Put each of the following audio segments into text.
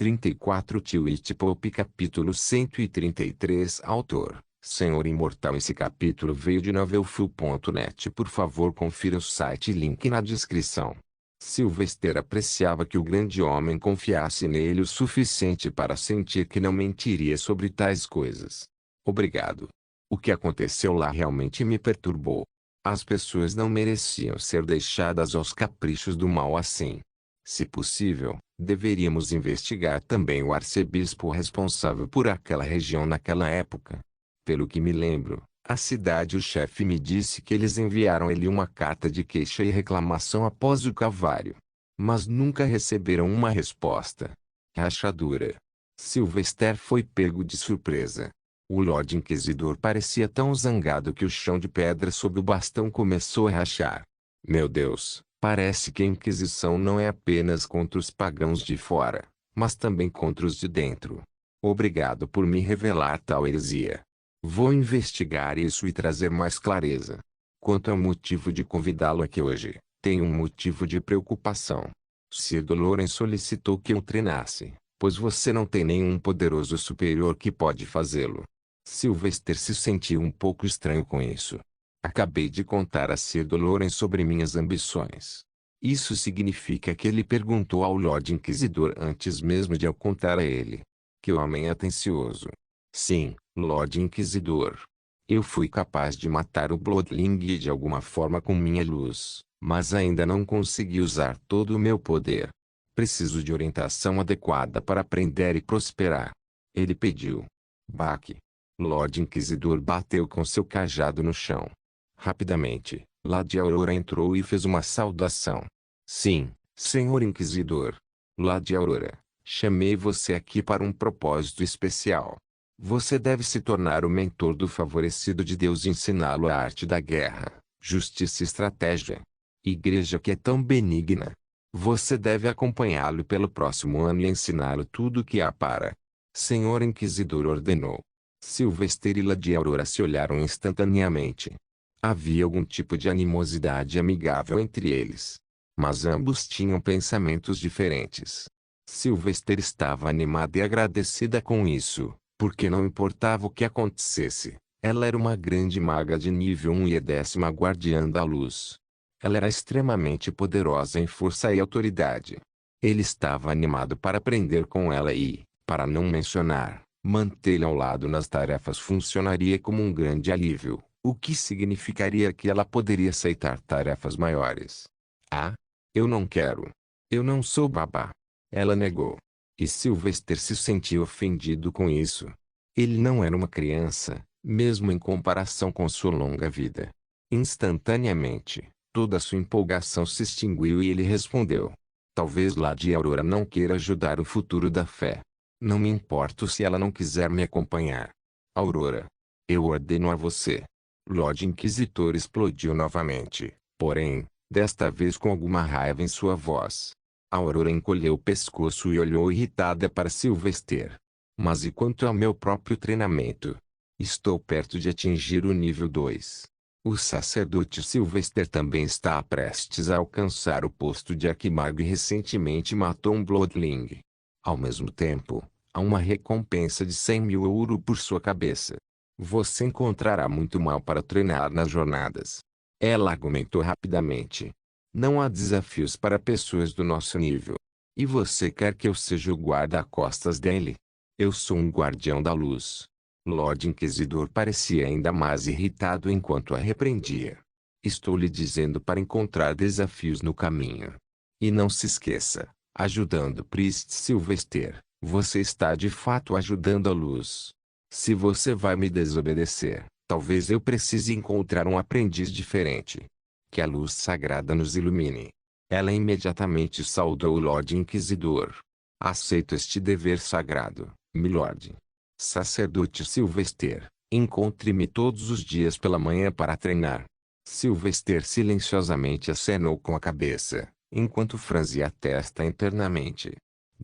34 Twitch Pop Capítulo 133 Autor, Senhor Imortal. Esse capítulo veio de novelfull.net. Por favor, confira o site, link na descrição. Sylvester apreciava que o grande homem confiasse nele o suficiente para sentir que não mentiria sobre tais coisas. Obrigado. O que aconteceu lá realmente me perturbou. As pessoas não mereciam ser deixadas aos caprichos do mal assim. Se possível, deveríamos investigar também o arcebispo responsável por aquela região naquela época. Pelo que me lembro, a cidade e o chefe me disse que eles enviaram ele uma carta de queixa e reclamação após o calvário. Mas nunca receberam uma resposta. Rachadura. Sylvester foi pego de surpresa. O Lorde Inquisidor parecia tão zangado que o chão de pedra sob o bastão começou a rachar. Meu Deus, parece que a Inquisição não é apenas contra os pagãos de fora, mas também contra os de dentro. Obrigado por me revelar tal heresia. Vou investigar isso e trazer mais clareza. Quanto ao motivo de convidá-lo aqui hoje, tenho um motivo de preocupação. Sir Doloren solicitou que eu treinasse, pois você não tem nenhum poderoso superior que pode fazê-lo. Sylvester se sentiu um pouco estranho com isso. Acabei de contar a Sir Doloren sobre minhas ambições. Isso significa que ele perguntou ao Lorde Inquisidor antes mesmo de eu contar a ele. Que homem atencioso. Sim, Lorde Inquisidor. Eu fui capaz de matar o Bloodling de alguma forma com minha luz, mas ainda não consegui usar todo o meu poder. Preciso de orientação adequada para aprender e prosperar. Ele pediu. Baque. Lorde Inquisidor bateu com seu cajado no chão. Rapidamente, Lady Aurora entrou e fez uma saudação. Sim, Senhor Inquisidor. Lady Aurora, chamei você aqui para um propósito especial. Você deve se tornar o mentor do favorecido de Deus e ensiná-lo a arte da guerra, justiça e estratégia. Igreja que é tão benigna. Você deve acompanhá-lo pelo próximo ano e ensiná-lo tudo o que há para. Senhor Inquisidor ordenou. Sylvester e Lady Aurora se olharam instantaneamente. Havia algum tipo de animosidade amigável entre eles. Mas ambos tinham pensamentos diferentes. Sylvester estava animada e agradecida com isso, porque não importava o que acontecesse, ela era uma grande maga de nível 1 e 10ª guardiã da luz. Ela era extremamente poderosa em força e autoridade. Ele estava animado para aprender com ela e, para não mencionar, mantê-la ao lado nas tarefas funcionaria como um grande alívio, o que significaria que ela poderia aceitar tarefas maiores. Ah, eu não quero. Eu não sou babá. Ela negou. E Sylvester se sentiu ofendido com isso. Ele não era uma criança, mesmo em comparação com sua longa vida. Instantaneamente, toda sua empolgação se extinguiu e ele respondeu. Talvez Lady Aurora não queira ajudar o futuro da fé. Não me importo se ela não quiser me acompanhar. Aurora. Eu ordeno a você. Lorde Inquisitor explodiu novamente, porém, desta vez com alguma raiva em sua voz. Aurora encolheu o pescoço e olhou irritada para Sylvester. Mas e quanto ao meu próprio treinamento? Estou perto de atingir o nível 2. O sacerdote Sylvester também está prestes a alcançar o posto de arquimago e recentemente matou um Bloodling. Ao mesmo tempo, há uma recompensa de 100.000 ouro por sua cabeça. Você encontrará muito mal para treinar nas jornadas. Ela argumentou rapidamente. Não há desafios para pessoas do nosso nível. E você quer que eu seja o guarda-costas dele? Eu sou um guardião da luz. Lorde Inquisidor parecia ainda mais irritado enquanto a repreendia. Estou lhe dizendo para encontrar desafios no caminho. E não se esqueça, ajudando Priest Sylvester, você está de fato ajudando a luz. Se você vai me desobedecer, talvez eu precise encontrar um aprendiz diferente. Que a luz sagrada nos ilumine. Ela imediatamente saudou o Lorde Inquisidor. Aceito este dever sagrado, milord. Sacerdote Sylvester, encontre-me todos os dias pela manhã para treinar. Sylvester silenciosamente acenou com a cabeça, enquanto franzia a testa internamente.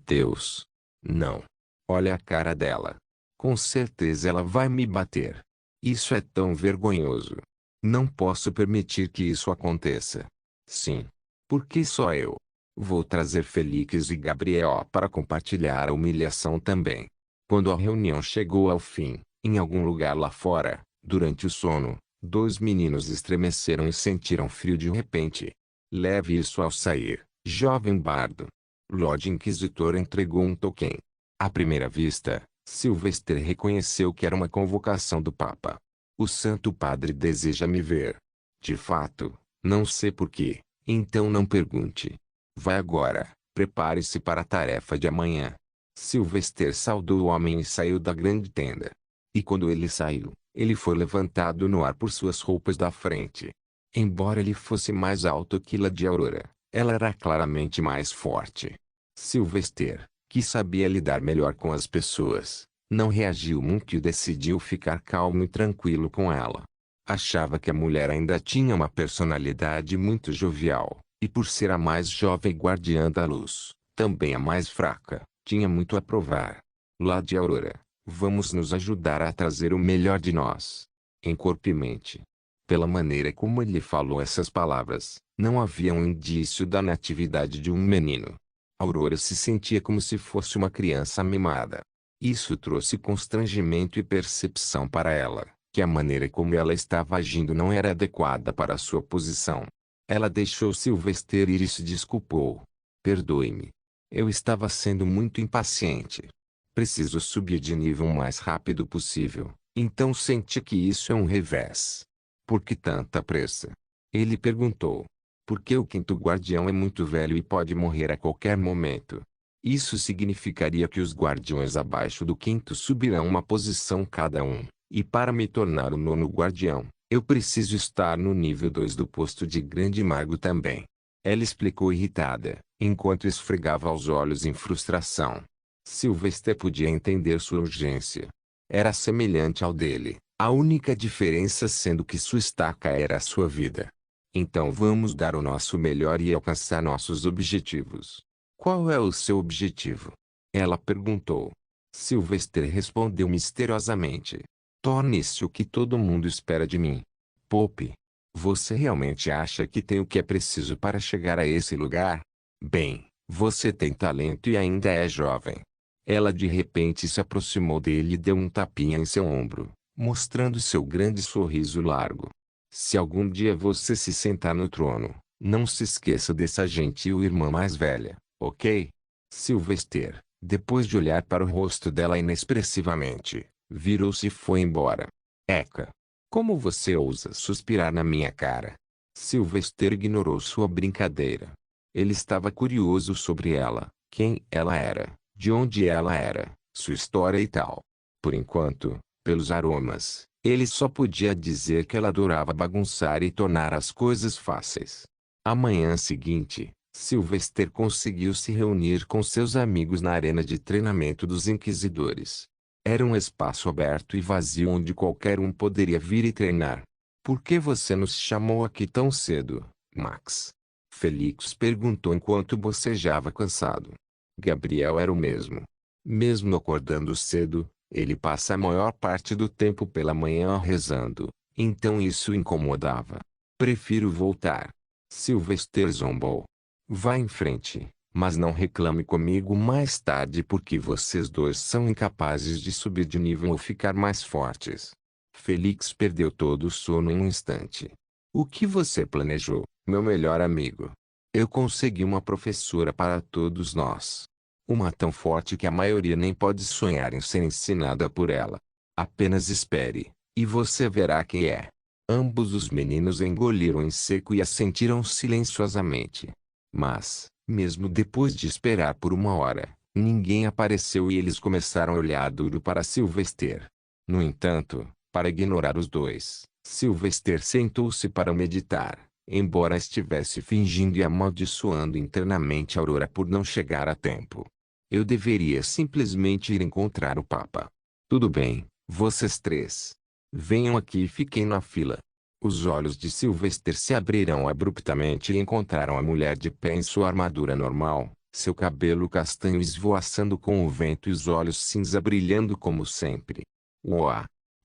Deus. Não. Olha a cara dela. Com certeza ela vai me bater. Isso é tão vergonhoso. Não posso permitir que isso aconteça. Sim. Por que só eu? Vou trazer Felix e Gabriel para compartilhar a humilhação também. Quando a reunião chegou ao fim, em algum lugar lá fora, durante o sono, dois meninos estremeceram e sentiram frio de repente. Leve isso ao sair, jovem bardo. Lord Inquisitor entregou um token. À primeira vista, Sylvester reconheceu que era uma convocação do Papa. O Santo Padre deseja me ver. De fato, não sei por quê, então não pergunte. Vai agora, prepare-se para a tarefa de amanhã. Sylvester saudou o homem e saiu da grande tenda. E quando ele saiu, ele foi levantado no ar por suas roupas da frente. Embora ele fosse mais alto que Lady Aurora, ela era claramente mais forte. Sylvester, que sabia lidar melhor com as pessoas, não reagiu muito e decidiu ficar calmo e tranquilo com ela. Achava que a mulher ainda tinha uma personalidade muito jovial, e por ser a mais jovem guardiã da luz, também a mais fraca, tinha muito a provar. Lady Aurora, vamos nos ajudar a trazer o melhor de nós, em corpo e mente. Pela maneira como ele falou essas palavras, não havia um indício da natividade de um menino. Aurora se sentia como se fosse uma criança mimada. Isso trouxe constrangimento e percepção para ela, que a maneira como ela estava agindo não era adequada para sua posição. Ela deixou Sylvester ir e se desculpou. Perdoe-me. Eu estava sendo muito impaciente. Preciso subir de nível o mais rápido possível, então sente que isso é um revés. Por que tanta pressa? Ele perguntou. Porque o quinto guardião é muito velho e pode morrer a qualquer momento. Isso significaria que os guardiões abaixo do quinto subirão uma posição cada um, e para me tornar o nono guardião, eu preciso estar no nível 2 do posto de grande mago também. Ela explicou irritada, enquanto esfregava os olhos em frustração. Sylvester podia entender sua urgência. Era semelhante ao dele, a única diferença sendo que sua estaca era a sua vida. Então vamos dar o nosso melhor e alcançar nossos objetivos. Qual é o seu objetivo? Ela perguntou. Sylvester respondeu misteriosamente. Torne-se o que todo mundo espera de mim. Pope. Você realmente acha que tem o que é preciso para chegar a esse lugar? Bem, você tem talento e ainda é jovem. Ela de repente se aproximou dele e deu um tapinha em seu ombro, mostrando seu grande sorriso largo. Se algum dia você se sentar no trono, não se esqueça dessa gentil irmã mais velha, ok? Sylvester, depois de olhar para o rosto dela inexpressivamente, virou-se e foi embora. Eca! Como você ousa suspirar na minha cara? Sylvester ignorou sua brincadeira. Ele estava curioso sobre ela, quem ela era, de onde ela era, sua história e tal. Por enquanto, pelos aromas, ele só podia dizer que ela adorava bagunçar e tornar as coisas fáceis. A manhã seguinte, Sylvester conseguiu se reunir com seus amigos na arena de treinamento dos Inquisidores. Era um espaço aberto e vazio onde qualquer um poderia vir e treinar. Por que você nos chamou aqui tão cedo, Max? Felix perguntou enquanto bocejava cansado. Gabriel era o mesmo. Mesmo acordando cedo, ele passa a maior parte do tempo pela manhã rezando, então isso o incomodava. Prefiro voltar. Sylvester zombou. Vá em frente, mas não reclame comigo mais tarde porque vocês dois são incapazes de subir de nível ou ficar mais fortes. Felix perdeu todo o sono em um instante. O que você planejou, meu melhor amigo? Eu consegui uma professora para todos nós. Uma tão forte que a maioria nem pode sonhar em ser ensinada por ela. Apenas espere, e você verá quem é. Ambos os meninos engoliram em seco e assentiram silenciosamente. Mas, mesmo depois de esperar por uma hora, ninguém apareceu e eles começaram a olhar duro para Sylvester. No entanto, para ignorar os dois, Sylvester sentou-se para meditar, embora estivesse fingindo e amaldiçoando internamente Aurora por não chegar a tempo. Eu deveria simplesmente ir encontrar o Papa. Tudo bem, vocês três. Venham aqui e fiquem na fila. Os olhos de Sylvester se abriram abruptamente e encontraram a mulher de pé em sua armadura normal, seu cabelo castanho esvoaçando com o vento e os olhos cinza brilhando como sempre. Uau!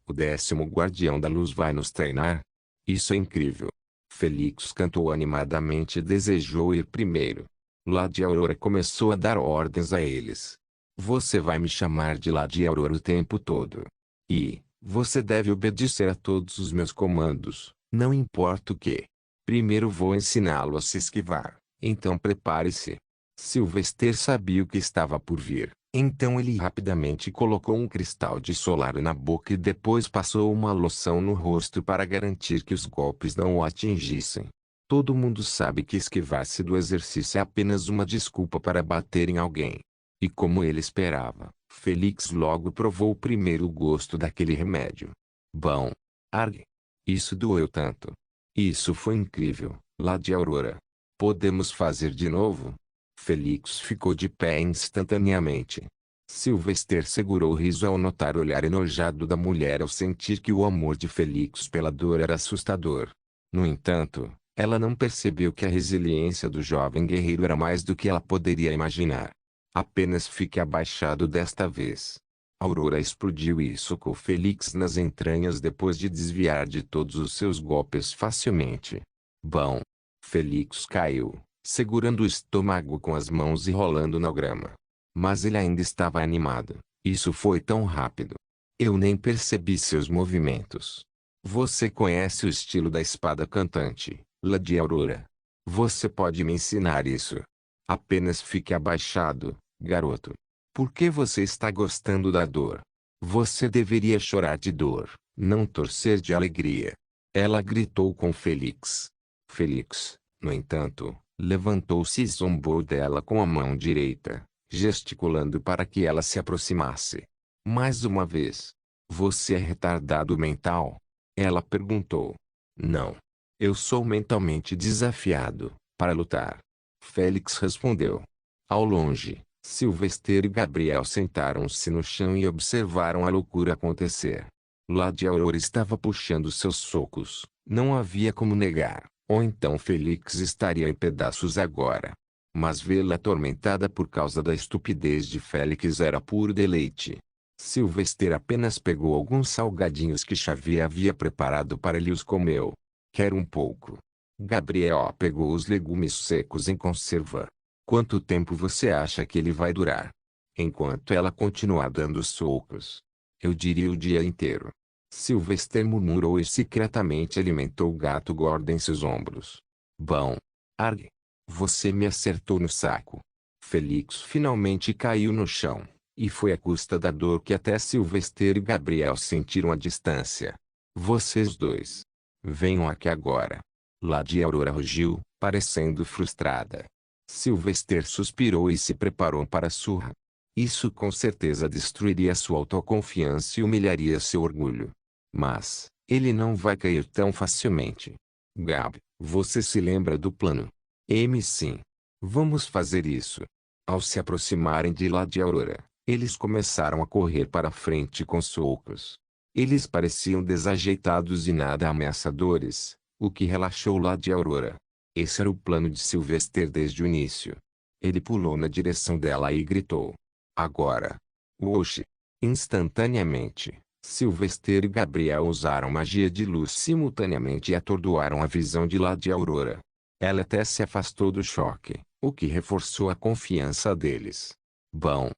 O 10º Guardião da Luz vai nos treinar? Isso é incrível! Felix cantou animadamente e desejou ir primeiro. Lady Aurora começou a dar ordens a eles. Você vai me chamar de Lady Aurora o tempo todo. E, você deve obedecer a todos os meus comandos, não importa o que. Primeiro vou ensiná-lo a se esquivar, então prepare-se. Sylvester sabia o que estava por vir, então ele rapidamente colocou um cristal de solar na boca e depois passou uma loção no rosto para garantir que os golpes não o atingissem. Todo mundo sabe que esquivar-se do exercício é apenas uma desculpa para bater em alguém. E como ele esperava, Felix logo provou o primeiro gosto daquele remédio. Bom. Arg. Isso doeu tanto. Isso foi incrível, Lady Aurora. Podemos fazer de novo? Felix ficou de pé instantaneamente. Sylvester segurou o riso ao notar o olhar enojado da mulher ao sentir que o amor de Felix pela dor era assustador. No entanto, ela não percebeu que a resiliência do jovem guerreiro era mais do que ela poderia imaginar. Apenas fique abaixado desta vez. Aurora explodiu e socou Felix nas entranhas depois de desviar de todos os seus golpes facilmente. Bom. Felix caiu, segurando o estômago com as mãos e rolando na grama. Mas ele ainda estava animado. Isso foi tão rápido. Eu nem percebi seus movimentos. Você conhece o estilo da espada cantante, Lady Aurora. Você pode me ensinar isso. Apenas fique abaixado, garoto. Por que você está gostando da dor? Você deveria chorar de dor, não torcer de alegria. Ela gritou com Felix. Felix, no entanto, levantou-se e zombou dela com a mão direita, gesticulando para que ela se aproximasse. Mais uma vez. Você é retardado mental? Ela perguntou. Não. Eu sou mentalmente desafiado, para lutar. Felix respondeu. Ao longe, Sylvester e Gabriel sentaram-se no chão e observaram a loucura acontecer. Lady Aurora estava puxando seus socos, não havia como negar, ou então Felix estaria em pedaços agora. Mas vê-la atormentada por causa da estupidez de Felix era puro deleite. Sylvester apenas pegou alguns salgadinhos que Xavier havia preparado para ele e os comeu. Quer um pouco? Gabriel pegou os legumes secos em conserva. Quanto tempo você acha que ele vai durar? Enquanto ela continuar dando socos. Eu diria o dia inteiro. Sylvester murmurou e secretamente alimentou o gato gordo em seus ombros. Bom. Arg. Você me acertou no saco. Felix finalmente caiu no chão. E foi à custa da dor que até Sylvester e Gabriel sentiram a distância. Vocês dois. Venham aqui agora. Lady Aurora rugiu, parecendo frustrada. Sylvester suspirou e se preparou para a surra. Isso com certeza destruiria sua autoconfiança e humilharia seu orgulho. Mas, ele não vai cair tão facilmente. Gab, você se lembra do plano? Sim. Vamos fazer isso. Ao se aproximarem de Lady Aurora, eles começaram a correr para frente com socos. Eles pareciam desajeitados e nada ameaçadores, o que relaxou Lady Aurora. Esse era o plano de Sylvester desde o início. Ele pulou na direção dela e gritou. Agora. Oxi. Instantaneamente, Sylvester e Gabriel usaram magia de luz simultaneamente e atordoaram a visão de Lady Aurora. Ela até se afastou do choque, o que reforçou a confiança deles. Bom.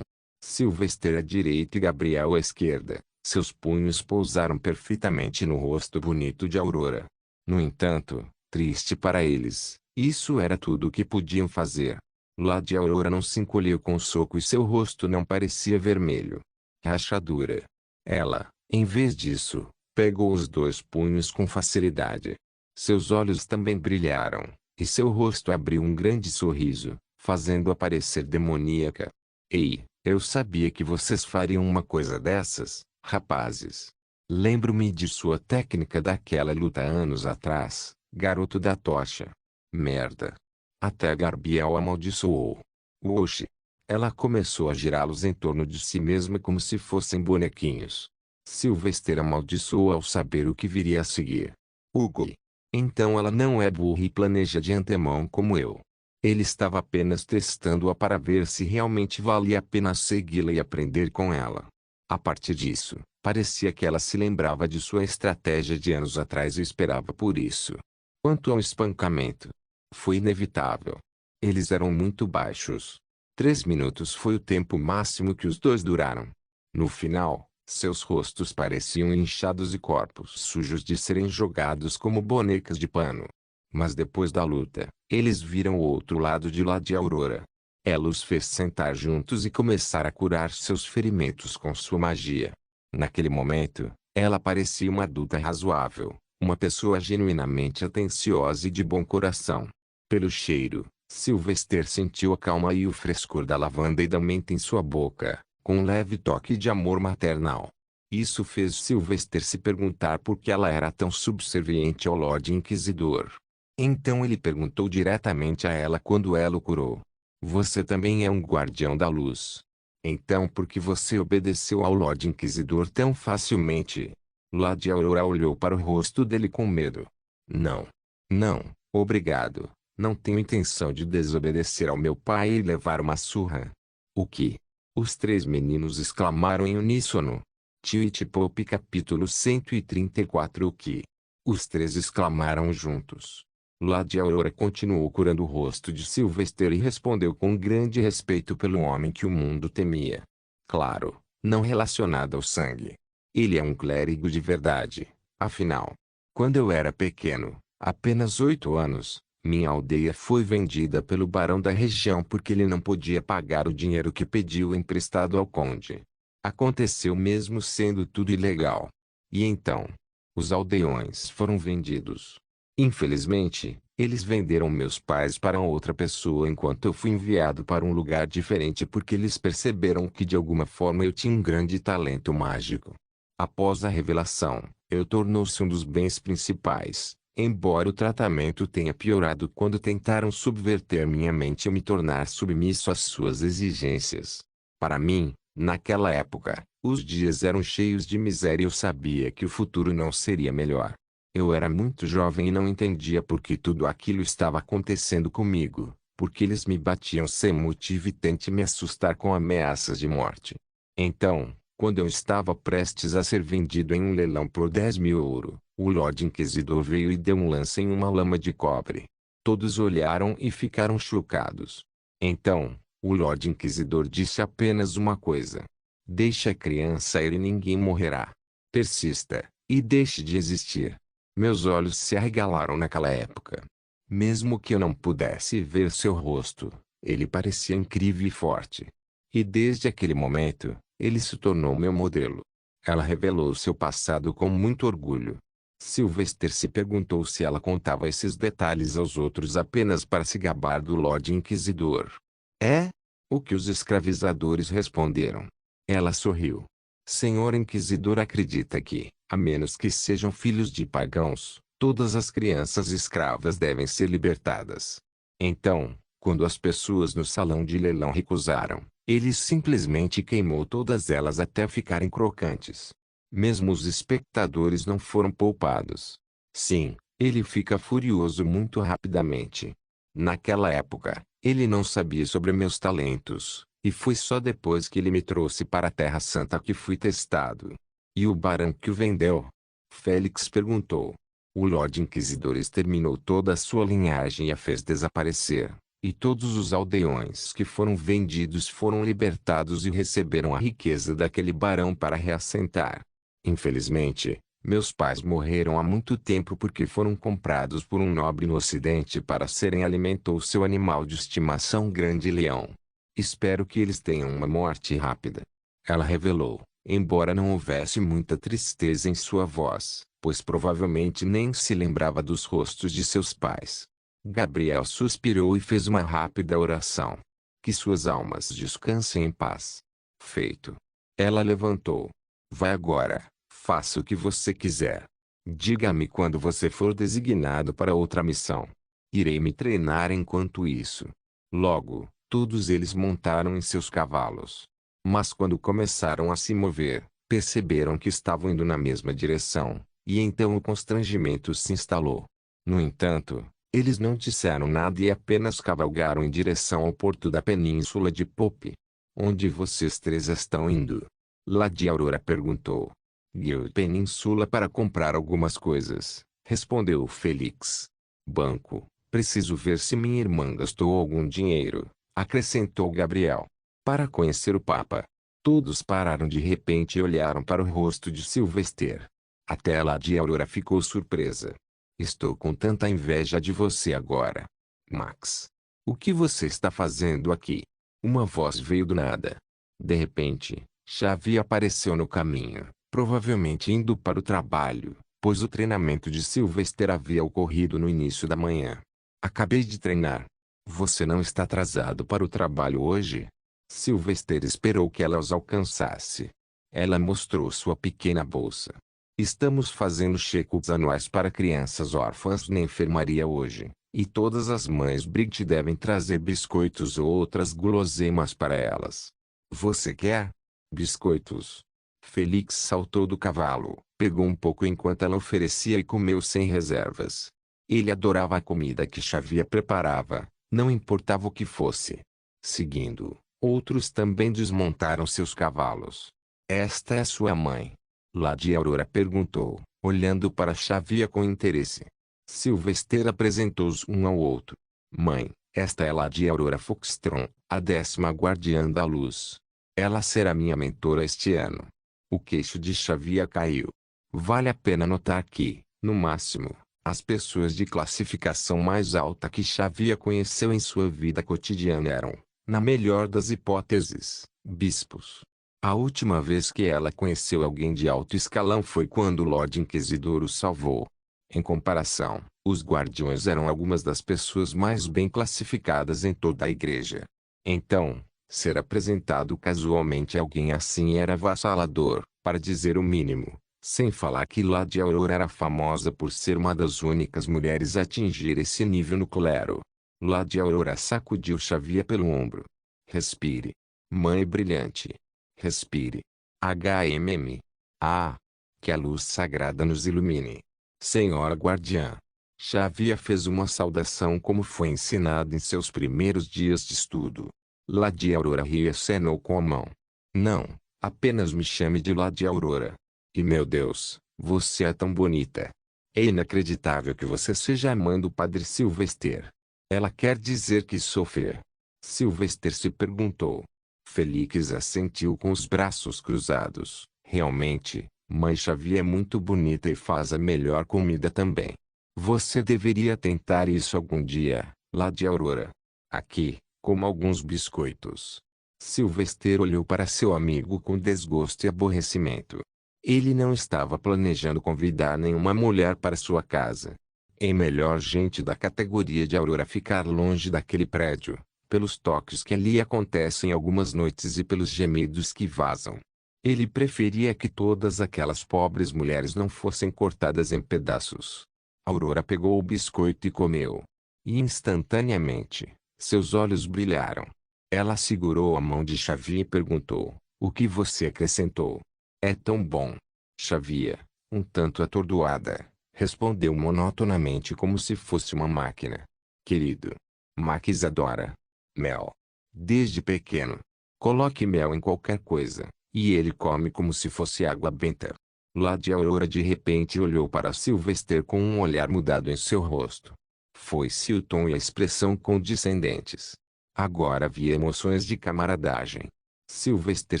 Sylvester à direita e Gabriel à esquerda, seus punhos pousaram perfeitamente no rosto bonito de Aurora. No entanto, triste para eles, isso era tudo o que podiam fazer. Lady Aurora não se encolheu com o soco e seu rosto não parecia vermelho. Rachadura. Ela, em vez disso, pegou os dois punhos com facilidade. Seus olhos também brilharam, e seu rosto abriu um grande sorriso, fazendo-a parecer demoníaca. Ei, eu sabia que vocês fariam uma coisa dessas, rapazes. Lembro-me de sua técnica daquela luta anos atrás, garoto da tocha. Merda. Até Gabriel amaldiçoou. Oxi. Ela começou a girá-los em torno de si mesma como se fossem bonequinhos. Sylvester amaldiçoou ao saber o que viria a seguir. Hugo. Então ela não é burra e planeja de antemão como eu. Ele estava apenas testando-a para ver se realmente valia a pena segui-la e aprender com ela. A partir disso, parecia que ela se lembrava de sua estratégia de anos atrás e esperava por isso. Quanto ao espancamento, foi inevitável. Eles eram muito baixos. 3 minutos foi o tempo máximo que os dois duraram. No final, seus rostos pareciam inchados e corpos sujos de serem jogados como bonecas de pano. Mas depois da luta, eles viram o outro lado de Lady Aurora. Ela os fez sentar juntos e começar a curar seus ferimentos com sua magia. Naquele momento, ela parecia uma adulta razoável, uma pessoa genuinamente atenciosa e de bom coração. Pelo cheiro, Sylvester sentiu a calma e o frescor da lavanda e da menta em sua boca, com um leve toque de amor maternal. Isso fez Sylvester se perguntar por que ela era tão subserviente ao Lorde Inquisidor. Então ele perguntou diretamente a ela quando ela o curou. Você também é um guardião da luz. Então por que você obedeceu ao Lorde Inquisidor tão facilmente? Lady Aurora olhou para o rosto dele com medo. Não. Não, obrigado. Não tenho intenção de desobedecer ao meu pai e levar uma surra. O que? Os três meninos exclamaram em uníssono. Twitch Pop capítulo 134. O que? Os três exclamaram juntos. Lady Aurora continuou curando o rosto de Sylvester e respondeu com grande respeito pelo homem que o mundo temia. Claro, não relacionado ao sangue. Ele é um clérigo de verdade. Afinal, quando eu era pequeno, apenas 8 anos, minha aldeia foi vendida pelo barão da região porque ele não podia pagar o dinheiro que pediu emprestado ao conde. Aconteceu mesmo sendo tudo ilegal. E então, os aldeões foram vendidos. Infelizmente, eles venderam meus pais para outra pessoa enquanto eu fui enviado para um lugar diferente porque eles perceberam que de alguma forma eu tinha um grande talento mágico. Após a revelação, eu tornou-se um dos bens principais, embora o tratamento tenha piorado quando tentaram subverter minha mente e me tornar submisso às suas exigências. Para mim, naquela época, os dias eram cheios de miséria e eu sabia que o futuro não seria melhor. Eu era muito jovem e não entendia por que tudo aquilo estava acontecendo comigo, porque eles me batiam sem motivo e tentavam me assustar com ameaças de morte. Então, quando eu estava prestes a ser vendido em um leilão por 10.000 ouro, o Lorde Inquisidor veio e deu um lance em uma lama de cobre. Todos olharam e ficaram chocados. Então, o Lorde Inquisidor disse apenas uma coisa. Deixe a criança ir e ninguém morrerá. Persista, e deixe de existir. Meus olhos se arregalaram naquela época. Mesmo que eu não pudesse ver seu rosto, ele parecia incrível e forte. E desde aquele momento, ele se tornou meu modelo. Ela revelou seu passado com muito orgulho. Sylvester se perguntou se ela contava esses detalhes aos outros apenas para se gabar do Lorde Inquisidor. É? O que os escravizadores responderam. Ela sorriu. Senhor Inquisidor acredita que, a menos que sejam filhos de pagãos, todas as crianças escravas devem ser libertadas. Então, quando as pessoas no salão de leilão recusaram, ele simplesmente queimou todas elas até ficarem crocantes. Mesmo os espectadores não foram poupados. Sim, ele fica furioso muito rapidamente. Naquela época, ele não sabia sobre meus talentos, e foi só depois que ele me trouxe para a Terra Santa que fui testado. E o barão que o vendeu? Félix perguntou. O Lorde Inquisidor exterminou toda a sua linhagem e a fez desaparecer. E todos os aldeões que foram vendidos foram libertados e receberam a riqueza daquele barão para reassentar. Infelizmente, meus pais morreram há muito tempo porque foram comprados por um nobre no ocidente para serem alimentou seu animal de estimação grande leão. Espero que eles tenham uma morte rápida. Ela revelou, embora não houvesse muita tristeza em sua voz, pois provavelmente nem se lembrava dos rostos de seus pais. Gabriel suspirou e fez uma rápida oração. Que suas almas descansem em paz. Feito. Ela levantou. Vai agora, faça o que você quiser. Diga-me quando você for designado para outra missão. Irei me treinar enquanto isso. Logo, todos eles montaram em seus cavalos. Mas quando começaram a se mover, perceberam que estavam indo na mesma direção, e então o constrangimento se instalou. No entanto, eles não disseram nada e apenas cavalgaram em direção ao porto da península de Pope. Onde vocês três estão indo? Lady Aurora perguntou. Guild Península para comprar algumas coisas, respondeu Félix. Banco, Preciso ver se minha irmã gastou algum dinheiro, acrescentou Gabriel. Para conhecer o Papa. Todos pararam de repente e olharam para o rosto de Sylvester. Até a Lady Aurora ficou surpresa. Estou com tanta inveja de você agora. Max. O que você está fazendo aqui? Uma voz veio do nada. De repente, Xavier apareceu no caminho, provavelmente indo para o trabalho, pois o treinamento de Sylvester havia ocorrido no início da manhã. Acabei de treinar. Você não está atrasado para o trabalho hoje? Sylvester esperou que ela os alcançasse. Ela mostrou sua pequena bolsa. Estamos fazendo check-ups anuais para crianças órfãs na enfermaria hoje, e todas as mães Brigitte devem trazer biscoitos ou outras guloseimas para elas. Você quer? Biscoitos? Felix saltou do cavalo, pegou um pouco enquanto ela oferecia e comeu sem reservas. Ele adorava a comida que Xavier preparava, não importava o que fosse. Seguindo, outros também desmontaram seus cavalos. Esta é sua mãe? Lady Aurora perguntou, olhando para Xavier com interesse. Sylvester apresentou-os um ao outro. Mãe, esta é Lady Aurora Foxtron, a 10ª Guardiã da Luz. Ela será minha mentora este ano. O queixo de Xavier caiu. Vale a pena notar que, no máximo, as pessoas de classificação mais alta que Xavier conheceu em sua vida cotidiana eram, na melhor das hipóteses, bispos. A última vez que ela conheceu alguém de alto escalão foi quando o Lorde Inquisidor o salvou. Em comparação, os guardiões eram algumas das pessoas mais bem classificadas em toda a igreja. Então, ser apresentado casualmente a alguém assim era avassalador, para dizer o mínimo. Sem falar que Lady Aurora era famosa por ser uma das únicas mulheres a atingir esse nível no clero. Lady Aurora sacudiu Xavier pelo ombro. Respire. Mãe brilhante. Respire. HMM. Ah! Que a luz sagrada nos ilumine. Senhora Guardiã. Xavier fez uma saudação como foi ensinado em seus primeiros dias de estudo. Lady Aurora riu e acenou com a mão. Não, apenas me chame de Lady Aurora. E meu Deus, você é tão bonita. É inacreditável que você seja a mãe do Padre Sylvester. Ela quer dizer que sou feia? Sylvester se perguntou. Felix assentiu com os braços cruzados. Realmente, mãe Xavier é muito bonita e faz a melhor comida também. Você deveria tentar isso algum dia, Lady Aurora. Aqui, como alguns biscoitos. Sylvester olhou para seu amigo com desgosto e aborrecimento. Ele não estava planejando convidar nenhuma mulher para sua casa. É melhor gente da categoria de Aurora ficar longe daquele prédio, pelos toques que ali acontecem algumas noites e pelos gemidos que vazam. Ele preferia que todas aquelas pobres mulheres não fossem cortadas em pedaços. Aurora pegou o biscoito e comeu. E instantaneamente, seus olhos brilharam. Ela segurou a mão de Xavier e perguntou, o que você acrescentou? É tão bom. Xavier, um tanto atordoada, respondeu monotonamente como se fosse uma máquina. Querido. Max adora mel. Desde pequeno. Coloque mel em qualquer coisa, e ele come como se fosse água benta. Lady Aurora de repente olhou para Sylvester com um olhar mudado em seu rosto. Foi-se o tom e a expressão condescendentes. Agora havia emoções de camaradagem. Sylvester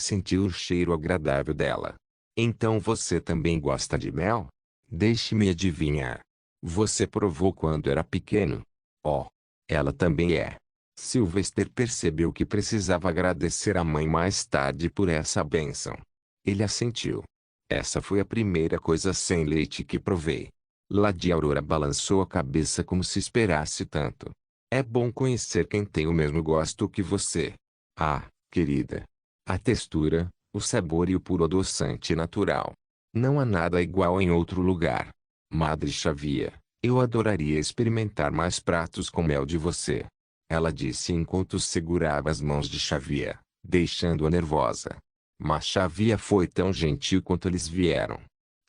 sentiu o cheiro agradável dela. Então você também gosta de mel? Deixe-me adivinhar. Você provou quando era pequeno? Oh, ela também é. Sylvester percebeu que precisava agradecer à mãe mais tarde por essa bênção. Ele assentiu. Essa foi a primeira coisa sem leite que provei. Lady Aurora balançou a cabeça como se esperasse tanto. É bom conhecer quem tem o mesmo gosto que você. Ah, querida. A textura, o sabor e o puro adoçante natural. Não há nada igual em outro lugar. Madre Xavier, eu adoraria experimentar mais pratos com mel de você. Ela disse enquanto segurava as mãos de Xavier, deixando-a nervosa. Mas Xavier foi tão gentil quanto eles vieram.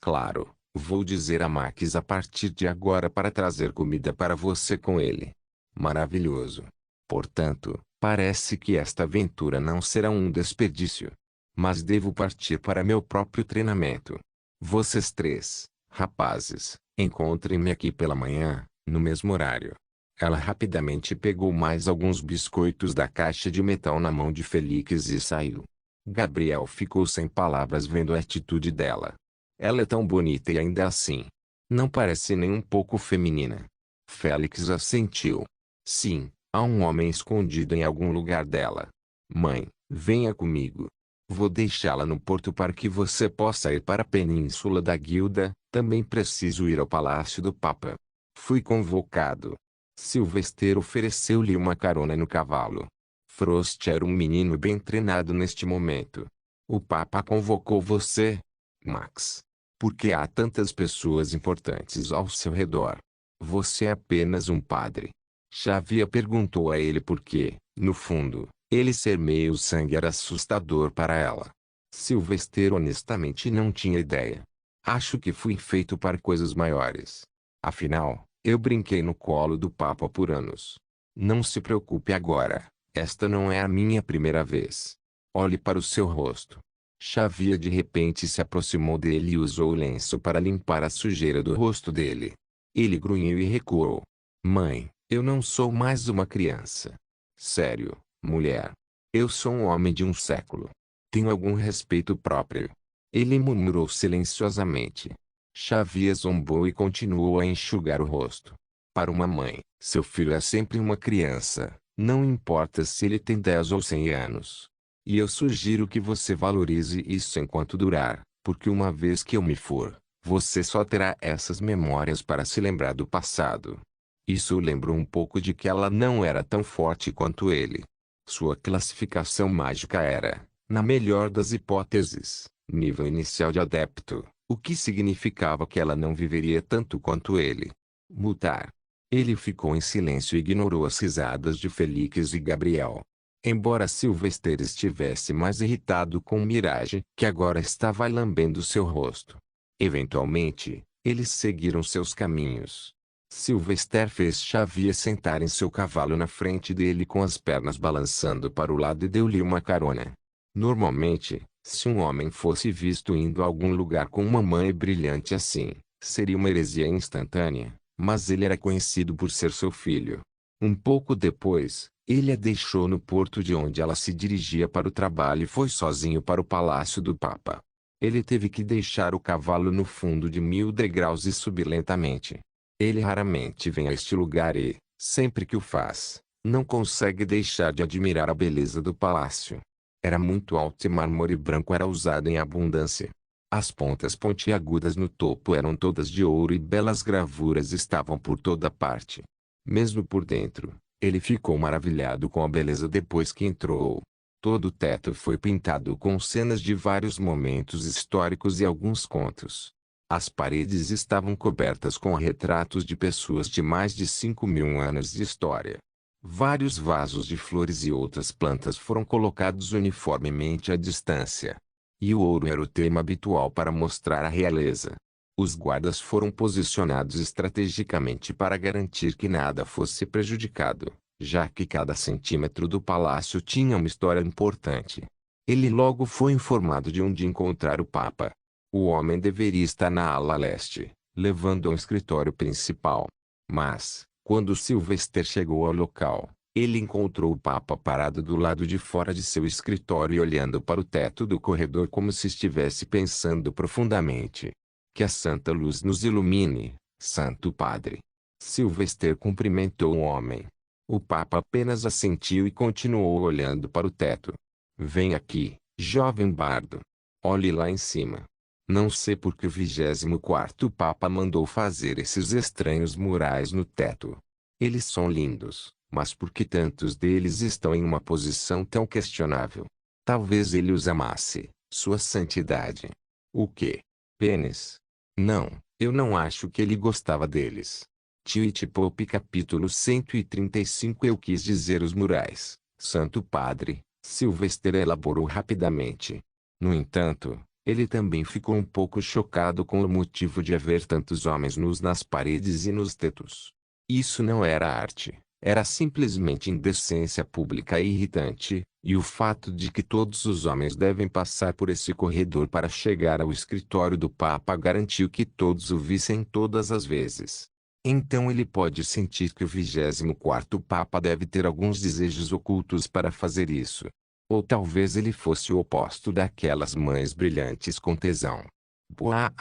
Claro, vou dizer a Max a partir de agora para trazer comida para você com ele. Maravilhoso. Portanto, parece que esta aventura não será um desperdício. Mas devo partir para meu próprio treinamento. Vocês três, rapazes, encontrem-me aqui pela manhã, no mesmo horário. Ela rapidamente pegou mais alguns biscoitos da caixa de metal na mão de Félix e saiu. Gabriel ficou sem palavras vendo a atitude dela. Ela é tão bonita e ainda assim. Não parece nem um pouco feminina. Félix assentiu. Sim, há um homem escondido em algum lugar dela. Mãe, venha comigo. Vou deixá-la no porto para que você possa ir para a península da Guilda. Também preciso ir ao palácio do Papa. Fui convocado. Sylvester ofereceu-lhe uma carona no cavalo. Frost era um menino bem treinado neste momento. O Papa convocou você, Max. Por que há tantas pessoas importantes ao seu redor? Você é apenas um padre. Xavier perguntou a ele por quê, no fundo, ele ser meio sangue era assustador para ela. Sylvester honestamente não tinha ideia. Acho que fui feito para coisas maiores. Afinal, eu brinquei no colo do Papa por anos. Não se preocupe agora, esta não é a minha primeira vez. Olhe para o seu rosto. Xavier de repente se aproximou dele e usou o lenço para limpar a sujeira do rosto dele. Ele grunhiu e recuou. Mãe, eu não sou mais uma criança. Sério, mulher. Eu sou um homem de um século. Tenho algum respeito próprio. Ele murmurou silenciosamente. Xavier zombou e continuou a enxugar o rosto. Para uma mãe, seu filho é sempre uma criança, não importa se ele tem 10 ou 100 anos. E eu sugiro que você valorize isso enquanto durar, porque uma vez que eu me for, você só terá essas memórias para se lembrar do passado. Isso lembrou um pouco de que ela não era tão forte quanto ele. Sua classificação mágica era, na melhor das hipóteses, nível inicial de adepto, o que significava que ela não viveria tanto quanto ele. Mutar. Ele ficou em silêncio e ignorou as risadas de Félix e Gabriel. Embora Sylvester estivesse mais irritado com Mirage, que agora estava lambendo seu rosto. Eventualmente, eles seguiram seus caminhos. Sylvester fez Xavier sentar em seu cavalo na frente dele com as pernas balançando para o lado e deu-lhe uma carona. Normalmente, se um homem fosse visto indo a algum lugar com uma mãe brilhante assim, seria uma heresia instantânea, mas ele era conhecido por ser seu filho. Um pouco depois, ele a deixou no porto de onde ela se dirigia para o trabalho e foi sozinho para o palácio do Papa. Ele teve que deixar o cavalo no fundo de 1000 degraus e subir lentamente. Ele raramente vem a este lugar e, sempre que o faz, não consegue deixar de admirar a beleza do palácio. Era muito alto e mármore branco era usado em abundância. As pontas pontiagudas no topo eram todas de ouro e belas gravuras estavam por toda parte. Mesmo por dentro, ele ficou maravilhado com a beleza depois que entrou. Todo o teto foi pintado com cenas de vários momentos históricos e alguns contos. As paredes estavam cobertas com retratos de pessoas de mais de 5.000 anos de história. Vários vasos de flores e outras plantas foram colocados uniformemente à distância. E o ouro era o tema habitual para mostrar a realeza. Os guardas foram posicionados estrategicamente para garantir que nada fosse prejudicado, já que cada centímetro do palácio tinha uma história importante. Ele logo foi informado de onde encontrar o Papa. O homem deveria estar na ala leste, levando ao escritório principal. Mas, quando Sylvester chegou ao local, ele encontrou o Papa parado do lado de fora de seu escritório e olhando para o teto do corredor como se estivesse pensando profundamente. Que a santa luz nos ilumine, Santo Padre. Sylvester cumprimentou o homem. O Papa apenas assentiu e continuou olhando para o teto. Vem aqui, jovem bardo. Olhe lá em cima. Não sei por que o 24º Papa mandou fazer esses estranhos murais no teto. Eles são lindos, mas por que tantos deles estão em uma posição tão questionável? Talvez ele os amasse, sua santidade. O quê? Pênis? Não, eu não acho que ele gostava deles. Tweet Pope capítulo 135. Eu quis dizer os murais, Santo Padre, Sylvester elaborou rapidamente. No entanto, ele também ficou um pouco chocado com o motivo de haver tantos homens nus nas paredes e nos tetos. Isso não era arte, era simplesmente indecência pública e irritante, e o fato de que todos os homens devem passar por esse corredor para chegar ao escritório do Papa garantiu que todos o vissem todas as vezes. Então ele pode sentir que o 24º Papa deve ter alguns desejos ocultos para fazer isso. Ou talvez ele fosse o oposto daquelas mães brilhantes com tesão. Boa!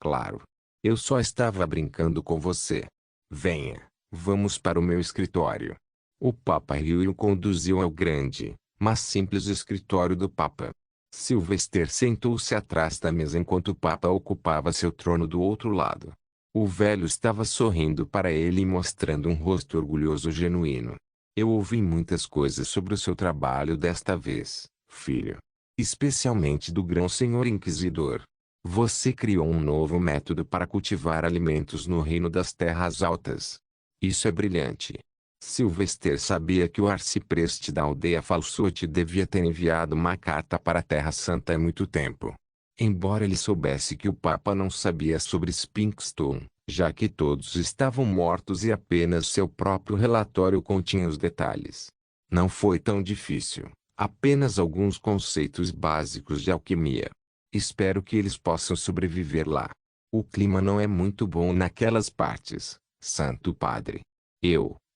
Claro. Eu só estava brincando com você. Venha, vamos para o meu escritório. O Papa riu e o conduziu ao grande, mas simples escritório do Papa. Sylvester sentou-se atrás da mesa enquanto o Papa ocupava seu trono do outro lado. O velho estava sorrindo para ele e mostrando um rosto orgulhoso genuíno. Eu ouvi muitas coisas sobre o seu trabalho desta vez, filho. Especialmente do grão-senhor inquisidor. Você criou um novo método para cultivar alimentos no reino das terras altas. Isso é brilhante. Sylvester sabia que o arcipreste da aldeia Falsote devia ter enviado uma carta para a Terra Santa há muito tempo. Embora ele soubesse que o Papa não sabia sobre Spinkstone, já que todos estavam mortos e apenas seu próprio relatório continha os detalhes. Não foi tão difícil, apenas alguns conceitos básicos de alquimia. Espero que eles possam sobreviver lá. O clima não é muito bom naquelas partes, Santo Padre.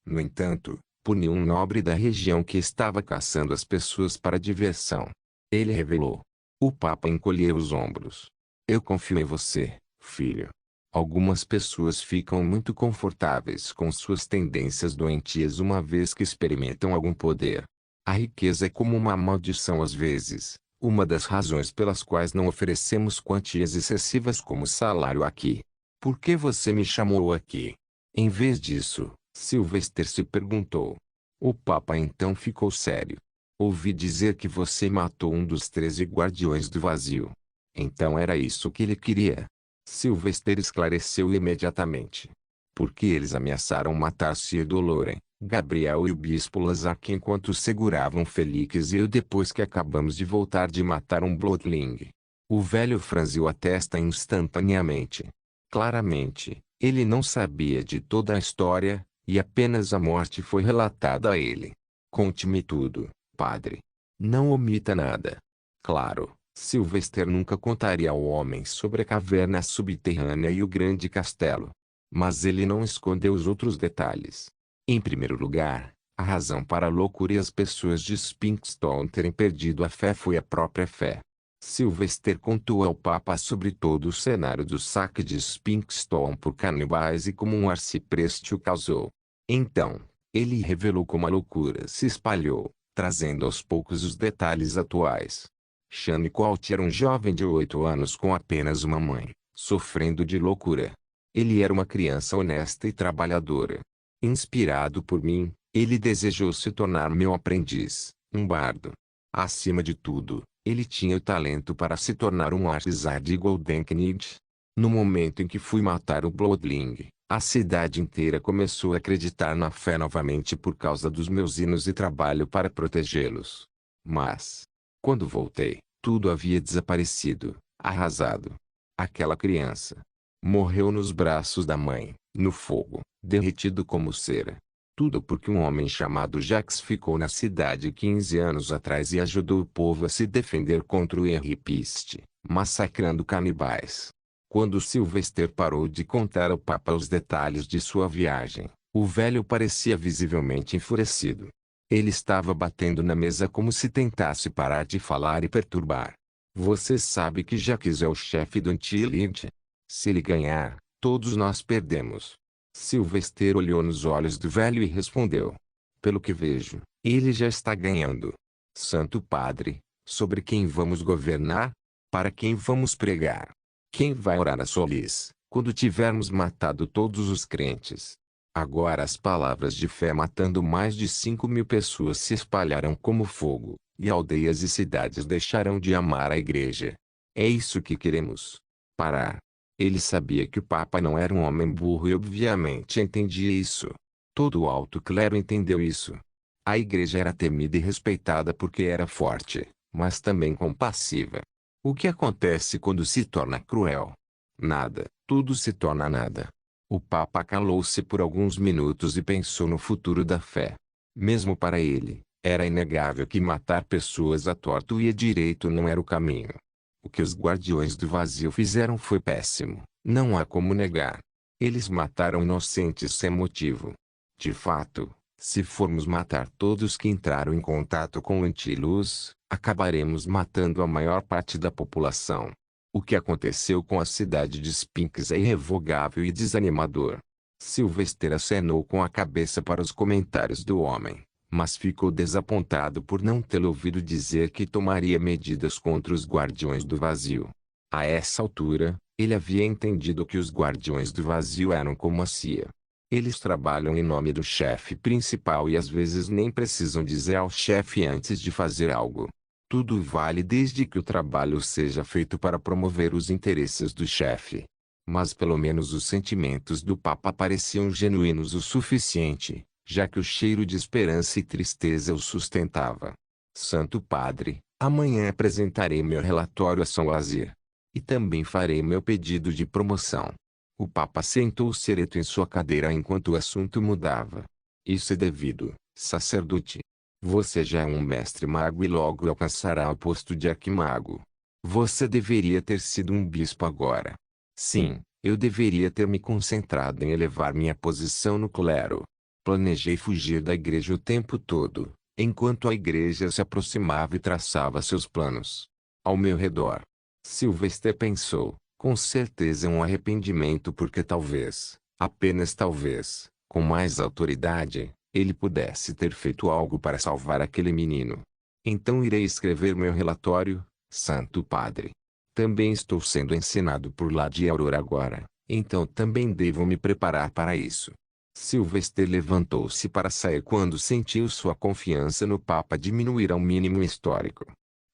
No entanto, puni um nobre da região que estava caçando as pessoas para diversão. Ele revelou. O Papa encolheu os ombros. Eu confio em você, filho. Algumas pessoas ficam muito confortáveis com suas tendências doentias uma vez que experimentam algum poder. A riqueza é como uma maldição às vezes, uma das razões pelas quais não oferecemos quantias excessivas como salário aqui. Por que você me chamou aqui? Em vez disso, Sylvester se perguntou. O Papa então ficou sério. Ouvi dizer que você matou um dos 13 guardiões do vazio. Então era isso que ele queria. Sylvester esclareceu imediatamente. Porque eles ameaçaram matar Sir Doloren, Gabriel e o Bispo Lazark enquanto seguravam Felix e eu depois que acabamos de voltar de matar um Bloodling. O velho franziu a testa instantaneamente. Claramente, ele não sabia de toda a história, e apenas a morte foi relatada a ele. Conte-me tudo, padre. Não omita nada. Claro, Sylvester nunca contaria ao homem sobre a caverna subterrânea e o grande castelo. Mas ele não escondeu os outros detalhes. Em primeiro lugar, a razão para a loucura e as pessoas de Spinkstone terem perdido a fé foi a própria fé. Sylvester contou ao Papa sobre todo o cenário do saque de Spinkstone por canibais e como um arcipreste o causou. Então, ele revelou como a loucura se espalhou, trazendo aos poucos os detalhes atuais. Shaniqualt era um jovem de 8 anos com apenas uma mãe, sofrendo de loucura. Ele era uma criança honesta e trabalhadora. Inspirado por mim, ele desejou se tornar meu aprendiz, um bardo. Acima de tudo, ele tinha o talento para se tornar um artesão de Goldenknid. No momento em que fui matar o Bloodling, a cidade inteira começou a acreditar na fé novamente por causa dos meus hinos e trabalho para protegê-los. Mas, quando voltei, tudo havia desaparecido, arrasado. Aquela criança morreu nos braços da mãe, no fogo, derretido como cera. Tudo porque um homem chamado Jax ficou na cidade 15 anos atrás e ajudou o povo a se defender contra o Henripiste, massacrando canibais. Quando Sylvester parou de contar ao Papa os detalhes de sua viagem, o velho parecia visivelmente enfurecido. Ele estava batendo na mesa como se tentasse parar de falar e perturbar. Você sabe que Jax é o chefe do Antilid? Se ele ganhar, todos nós perdemos. Sylvester olhou nos olhos do velho e respondeu. Pelo que vejo, ele já está ganhando. Santo Padre, sobre quem vamos governar? Para quem vamos pregar? Quem vai orar a solis, quando tivermos matado todos os crentes? Agora as palavras de fé matando mais de 5.000 pessoas se espalharão como fogo, e aldeias e cidades deixarão de amar a igreja. É isso que queremos. Parar. Ele sabia que o Papa não era um homem burro e obviamente entendia isso. Todo o alto clero entendeu isso. A igreja era temida e respeitada porque era forte, mas também compassiva. O que acontece quando se torna cruel? Nada, tudo se torna nada. O Papa calou-se por alguns minutos e pensou no futuro da fé. Mesmo para ele, era inegável que matar pessoas a torto e a direito não era o caminho. O que os guardiões do vazio fizeram foi péssimo, não há como negar. Eles mataram inocentes sem motivo. De fato, se formos matar todos que entraram em contato com o antiluz, acabaremos matando a maior parte da população. O que aconteceu com a cidade de Sphinx é irrevogável e desanimador. Sylvester acenou com a cabeça para os comentários do homem, mas ficou desapontado por não tê-lo ouvido dizer que tomaria medidas contra os Guardiões do Vazio. A essa altura, ele havia entendido que os Guardiões do Vazio eram como a CIA. Eles trabalham em nome do chefe principal e às vezes nem precisam dizer ao chefe antes de fazer algo. Tudo vale desde que o trabalho seja feito para promover os interesses do chefe. Mas pelo menos os sentimentos do Papa pareciam genuínos o suficiente, já que o cheiro de esperança e tristeza o sustentava. Santo Padre, amanhã apresentarei meu relatório a São Wazir. E também farei meu pedido de promoção. O Papa sentou-se ereto em sua cadeira enquanto o assunto mudava. Isso é devido, sacerdote. Você já é um mestre mago e logo alcançará o posto de arquimago. Você deveria ter sido um bispo agora. Sim, eu deveria ter me concentrado em elevar minha posição no clero. Planejei fugir da igreja o tempo todo, enquanto a igreja se aproximava e traçava seus planos. Ao meu redor. Sylvester pensou, com certeza um arrependimento porque talvez, apenas talvez, com mais autoridade, ele pudesse ter feito algo para salvar aquele menino. Então irei escrever meu relatório, Santo Padre. Também estou sendo ensinado por Lady Aurora agora, então também devo me preparar para isso. Sylvester levantou-se para sair quando sentiu sua confiança no Papa diminuir ao mínimo histórico.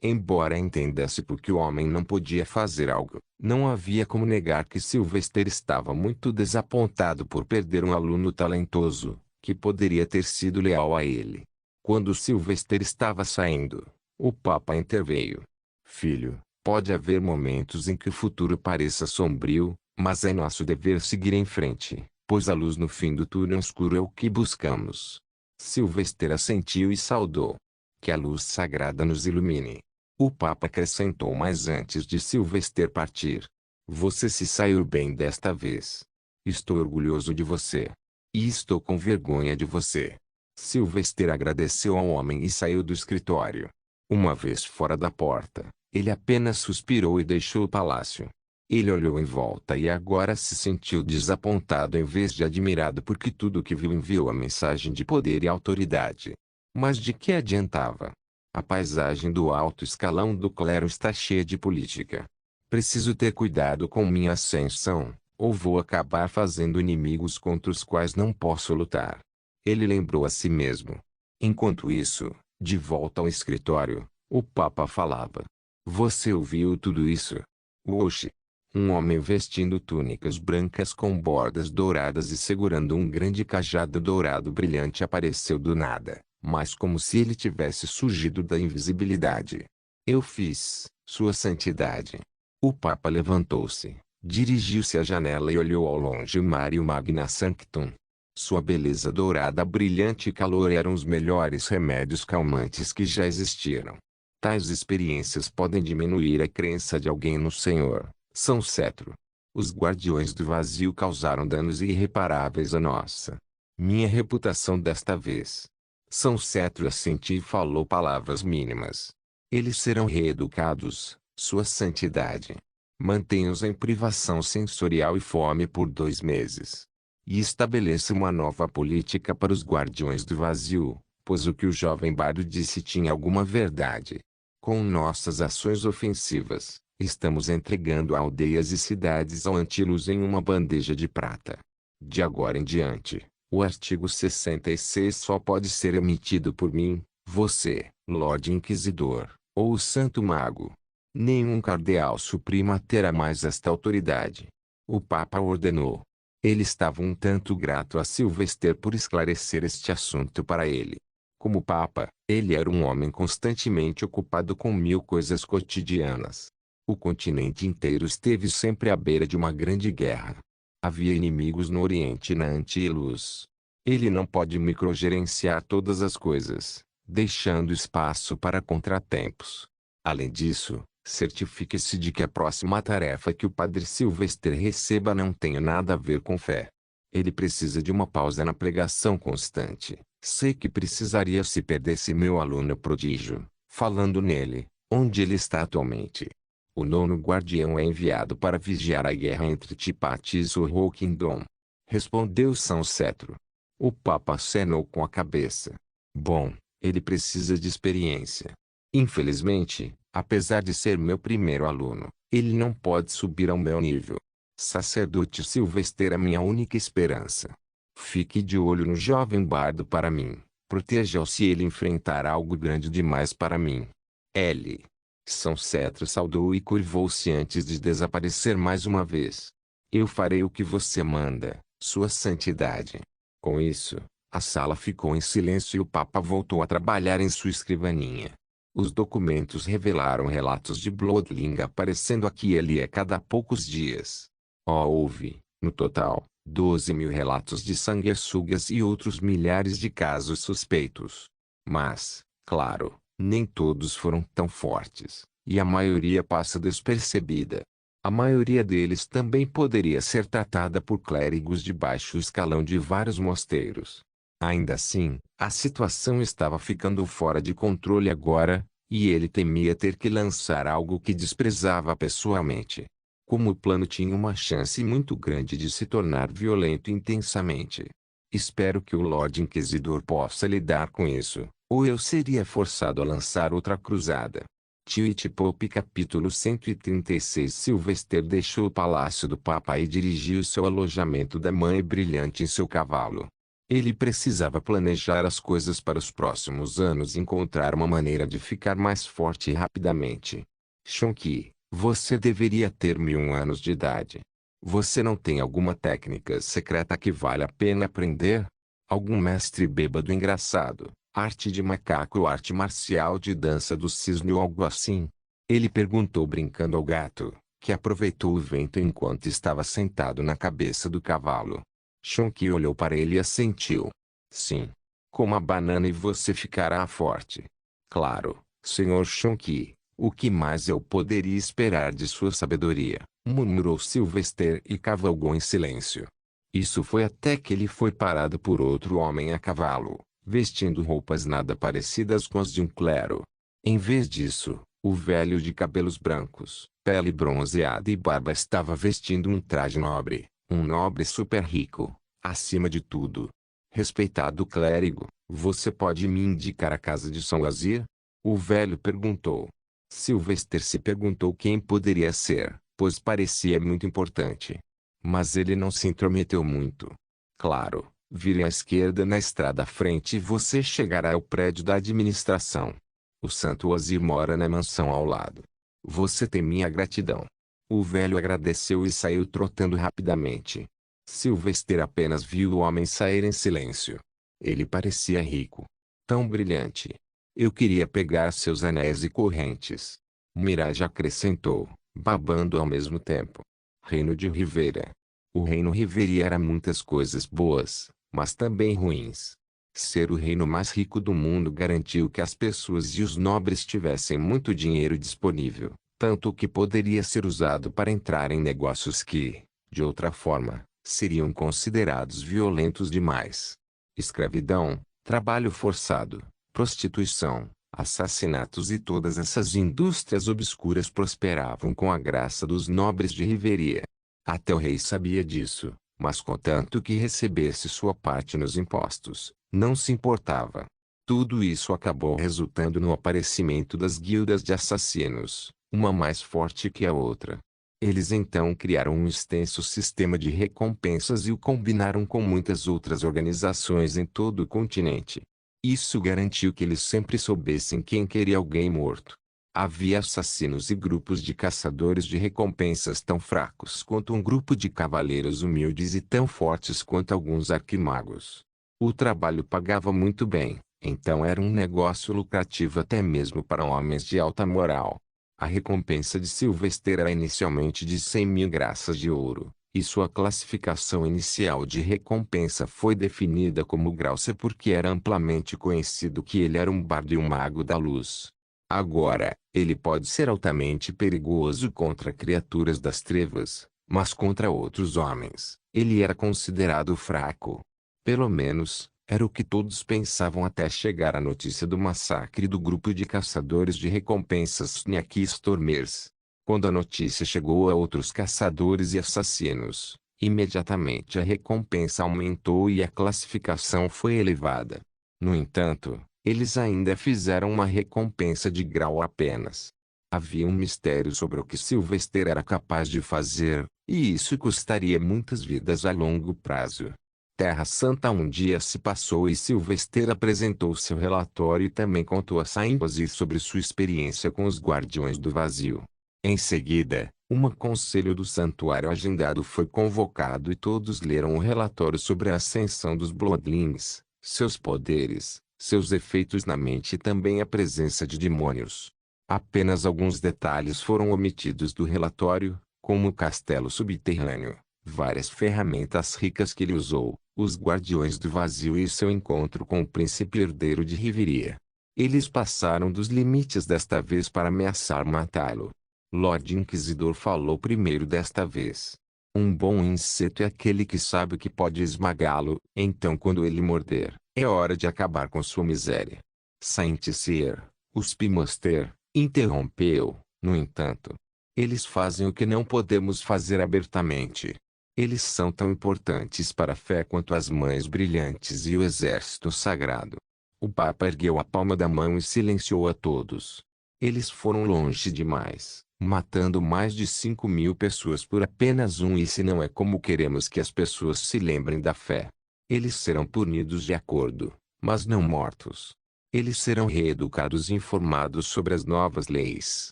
Embora entendesse por que o homem não podia fazer algo, não havia como negar que Sylvester estava muito desapontado por perder um aluno talentoso, que poderia ter sido leal a ele. Quando Sylvester estava saindo, o Papa interveio. Filho, pode haver momentos em que o futuro pareça sombrio, mas é nosso dever seguir em frente, pois a luz no fim do túnel escuro é o que buscamos. Sylvester assentiu e saudou. Que a luz sagrada nos ilumine. O Papa acrescentou mais antes de Sylvester partir. Você se saiu bem desta vez. Estou orgulhoso de você. E estou com vergonha de você. Sylvester agradeceu ao homem e saiu do escritório. Uma vez fora da porta, ele apenas suspirou e deixou o palácio. Ele olhou em volta e agora se sentiu desapontado em vez de admirado porque tudo o que viu enviou a mensagem de poder e autoridade. Mas de que adiantava? A paisagem do alto escalão do clero está cheia de política. Preciso ter cuidado com minha ascensão, ou vou acabar fazendo inimigos contra os quais não posso lutar. Ele lembrou a si mesmo. Enquanto isso, de volta ao escritório, o Papa falava. Você ouviu tudo isso? Oxe! Um homem vestindo túnicas brancas com bordas douradas e segurando um grande cajado dourado brilhante apareceu do nada, mas como se ele tivesse surgido da invisibilidade. Eu fiz, Sua Santidade. O Papa levantou-se, dirigiu-se à janela e olhou ao longe o mar e o Magna Sanctum. Sua beleza dourada brilhante e calor eram os melhores remédios calmantes que já existiram. Tais experiências podem diminuir a crença de alguém no Senhor, São Cetro. Os Guardiões do Vazio causaram danos irreparáveis à nossa. Minha reputação desta vez. São Cetro assentiu e falou palavras mínimas. Eles serão reeducados, Sua Santidade. Mantenha-os em privação sensorial e fome por 2 meses. E estabeleça uma nova política para os Guardiões do Vazio, pois o que o jovem bardo disse tinha alguma verdade. Com nossas ações ofensivas, estamos entregando aldeias e cidades ao Antilus em uma bandeja de prata. De agora em diante, o artigo 66 só pode ser emitido por mim, você, Lorde Inquisidor, ou o Santo Mago. Nenhum cardeal suprema terá mais esta autoridade. O Papa ordenou. Ele estava um tanto grato a Sylvester por esclarecer este assunto para ele. Como Papa, ele era um homem constantemente ocupado com 1000 coisas cotidianas. O continente inteiro esteve sempre à beira de uma grande guerra. Havia inimigos no Oriente e na Antilus. Ele não pode microgerenciar todas as coisas, deixando espaço para contratempos. Além disso, Certifique-se de que a próxima tarefa que o Padre Sylvester receba não tenha nada a ver com fé. Ele precisa de uma pausa na pregação constante. Sei que precisaria se perdesse meu aluno prodígio, falando nele, onde ele está atualmente. O nono guardião é enviado para vigiar a guerra entre Tipat e Zorro-Kingdom. Respondeu São Cetro. O Papa acenou com a cabeça. Bom, ele precisa de experiência. Infelizmente, apesar de ser meu primeiro aluno, ele não pode subir ao meu nível. Sacerdote Sylvester é minha única esperança. Fique de olho no jovem bardo para mim. Proteja-o se ele enfrentar algo grande demais para mim. L. São Cetro saudou e curvou-se antes de desaparecer mais uma vez. Eu farei o que você manda, Sua Santidade. Com isso, a sala ficou em silêncio e o Papa voltou a trabalhar em sua escrivaninha. Os documentos revelaram relatos de Bloodling aparecendo aqui e ali a cada poucos dias. Houve, no total, 12.000 relatos de sanguessugas e outros milhares de casos suspeitos. Mas, claro, nem todos foram tão fortes, e a maioria passa despercebida. A maioria deles também poderia ser tratada por clérigos de baixo escalão de vários mosteiros. Ainda assim, a situação estava ficando fora de controle agora, e ele temia ter que lançar algo que desprezava pessoalmente. Como o plano tinha uma chance muito grande de se tornar violento intensamente. Espero que o Lorde Inquisidor possa lidar com isso, ou eu seria forçado a lançar outra cruzada. Twitch Pope capítulo 136 Sylvester deixou o palácio do Papa e dirigiu-se ao alojamento da Mãe Brilhante em seu cavalo. Ele precisava planejar as coisas para os próximos anos e encontrar uma maneira de ficar mais forte rapidamente. Shonki, você deveria ter 1001 anos de idade. Você não tem alguma técnica secreta que vale a pena aprender? Algum mestre bêbado engraçado, arte de macaco ou arte marcial de dança do cisne ou algo assim? Ele perguntou brincando ao gato, que aproveitou o vento enquanto estava sentado na cabeça do cavalo. Shonki olhou para ele e assentiu. Sim. Coma a banana e você ficará forte. Claro, Sr. Shonki. O que mais eu poderia esperar de sua sabedoria? Murmurou Sylvester e cavalgou em silêncio. Isso foi até que ele foi parado por outro homem a cavalo, vestindo roupas nada parecidas com as de um clero. Em vez disso, o velho de cabelos brancos, pele bronzeada e barba estava vestindo um traje nobre. Um nobre super rico, acima de tudo. Respeitado clérigo, você pode me indicar a casa de São Lazir? O velho perguntou. Sylvester se perguntou quem poderia ser, pois parecia muito importante. Mas ele não se intrometeu muito. Claro, vire à esquerda na estrada à frente e você chegará ao prédio da administração. O Santo Lazir mora na mansão ao lado. Você tem minha gratidão. O velho agradeceu e saiu trotando rapidamente. Sylvester apenas viu o homem sair em silêncio. Ele parecia rico. Tão brilhante. Eu queria pegar seus anéis e correntes. Mirage acrescentou, babando ao mesmo tempo. Reino de Rivera. O reino Riveria era muitas coisas boas, mas também ruins. Ser o reino mais rico do mundo garantiu que as pessoas e os nobres tivessem muito dinheiro disponível, tanto que poderia ser usado para entrar em negócios que, de outra forma, seriam considerados violentos demais. Escravidão, trabalho forçado, prostituição, assassinatos e todas essas indústrias obscuras prosperavam com a graça dos nobres de Riveria. Até o rei sabia disso, mas contanto que recebesse sua parte nos impostos, não se importava. Tudo isso acabou resultando no aparecimento das guildas de assassinos, uma mais forte que a outra. Eles então criaram um extenso sistema de recompensas e o combinaram com muitas outras organizações em todo o continente. Isso garantiu que eles sempre soubessem quem queria alguém morto. Havia assassinos e grupos de caçadores de recompensas tão fracos quanto um grupo de cavaleiros humildes e tão fortes quanto alguns arquimagos. O trabalho pagava muito bem, então era um negócio lucrativo até mesmo para homens de alta moral. A recompensa de Sylvester era inicialmente de 100.000 graças de ouro, e sua classificação inicial de recompensa foi definida como Grauce porque era amplamente conhecido que ele era um bardo e um mago da luz. Agora, ele pode ser altamente perigoso contra criaturas das trevas, mas contra outros homens, ele era considerado fraco. Pelo menos, era o que todos pensavam até chegar a notícia do massacre do grupo de caçadores de recompensas Snakestormers. Quando a notícia chegou a outros caçadores e assassinos, imediatamente a recompensa aumentou e a classificação foi elevada. No entanto, eles ainda fizeram uma recompensa de grau apenas. Havia um mistério sobre o que Sylvester era capaz de fazer, e isso custaria muitas vidas a longo prazo. Terra Santa um dia se passou e Sylvester apresentou seu relatório e também contou a Saint-Ozzy sobre sua experiência com os Guardiões do Vazio. Em seguida, um conselho do santuário agendado foi convocado e todos leram o relatório sobre a ascensão dos Bloodlings, seus poderes, seus efeitos na mente e também a presença de demônios. Apenas alguns detalhes foram omitidos do relatório, como o castelo subterrâneo, várias ferramentas ricas que ele usou, os Guardiões do Vazio e seu encontro com o príncipe herdeiro de Riveria. Eles passaram dos limites desta vez para ameaçar matá-lo. Lord Inquisidor falou primeiro desta vez. Um bom inseto é aquele que sabe que pode esmagá-lo, então quando ele morder, é hora de acabar com sua miséria. Saint-Cyr, o Spymaster, interrompeu, no entanto. Eles fazem o que não podemos fazer abertamente. Eles são tão importantes para a fé quanto as mães brilhantes e o exército sagrado. O Papa ergueu a palma da mão e silenciou a todos. Eles foram longe demais, matando mais de 5.000 pessoas por apenas um, e se não é como queremos que as pessoas se lembrem da fé. Eles serão punidos de acordo, mas não mortos. Eles serão reeducados e informados sobre as novas leis.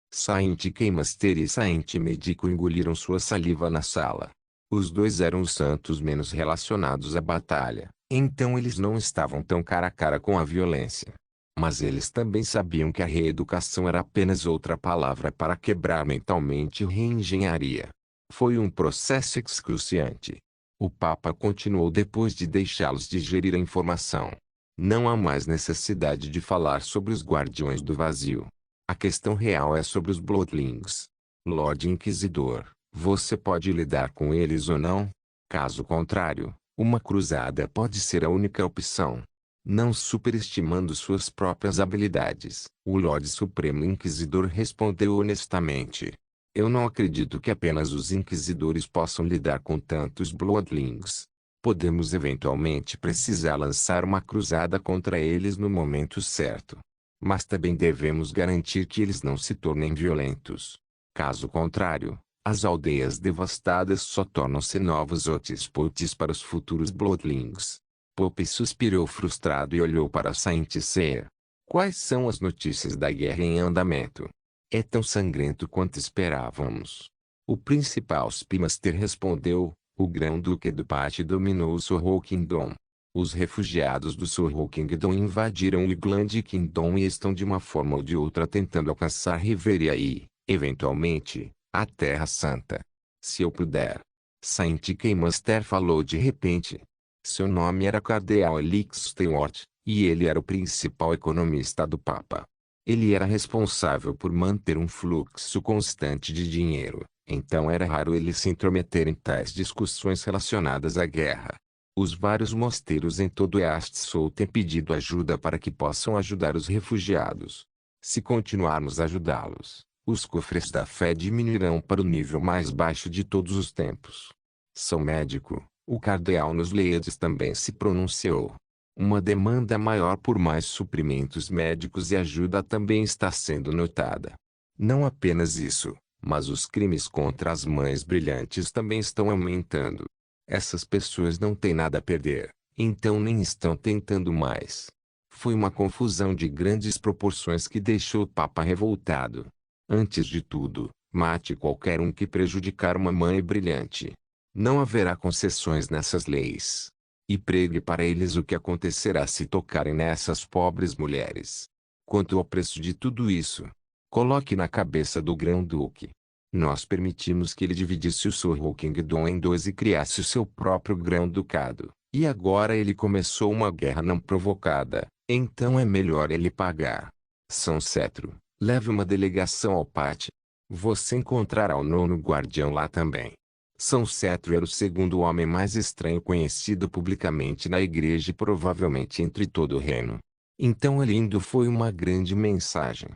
Saint Keymaster e Saint Medico engoliram sua saliva na sala. Os dois eram os santos menos relacionados à batalha, então eles não estavam tão cara a cara com a violência. Mas eles também sabiam que a reeducação era apenas outra palavra para quebrar mentalmente reengenharia. Foi um processo excruciante. O Papa continuou depois de deixá-los digerir a informação. Não há mais necessidade de falar sobre os Guardiões do Vazio. A questão real é sobre os Bloodlings. Lord Inquisidor, você pode lidar com eles ou não? Caso contrário, uma cruzada pode ser a única opção. Não superestimando suas próprias habilidades, o Lorde Supremo Inquisidor respondeu honestamente. Eu não acredito que apenas os Inquisidores possam lidar com tantos Bloodlings. Podemos eventualmente precisar lançar uma cruzada contra eles no momento certo. Mas também devemos garantir que eles não se tornem violentos. Caso contrário, as aldeias devastadas só tornam-se novos hotspots para os futuros Bloodlings. Pope suspirou frustrado e olhou para Saint-Cyr. Quais são as notícias da guerra em andamento? É tão sangrento quanto esperávamos. O principal Spymaster respondeu, o Grão-Duque do Pate dominou o Sorrow Kingdom. Os refugiados do Sorrow Kingdom invadiram o Igland Kingdom e estão de uma forma ou de outra tentando alcançar Riveria e, eventualmente, a Terra Santa. Se eu puder. Saint Keymaster falou de repente. Seu nome era Cardeal Elix Stewart, e ele era o principal economista do Papa. Ele era responsável por manter um fluxo constante de dinheiro, então era raro ele se intrometer em tais discussões relacionadas à guerra. Os vários mosteiros em todo East-Sul têm pedido ajuda para que possam ajudar os refugiados. Se continuarmos a ajudá-los, os cofres da fé diminuirão para o nível mais baixo de todos os tempos. São médico, o cardeal nos Leiades também se pronunciou. Uma demanda maior por mais suprimentos médicos e ajuda também está sendo notada. Não apenas isso, mas os crimes contra as mães brilhantes também estão aumentando. Essas pessoas não têm nada a perder, então nem estão tentando mais. Foi uma confusão de grandes proporções que deixou o Papa revoltado. Antes de tudo, mate qualquer um que prejudicar uma mãe brilhante. Não haverá concessões nessas leis. E pregue para eles o que acontecerá se tocarem nessas pobres mulheres. Quanto ao preço de tudo isso, coloque na cabeça do Grão-Duque. Nós permitimos que ele dividisse o Sorrow Kingdom em dois e criasse o seu próprio Grão-Ducado, e agora ele começou uma guerra não provocada, então é melhor ele pagar. São Cetro, Leve uma delegação ao pátio. Você encontrará o nono guardião lá também. São Cetro era o segundo homem mais estranho conhecido publicamente na igreja e provavelmente entre todo o reino. Então ele indo foi uma grande mensagem.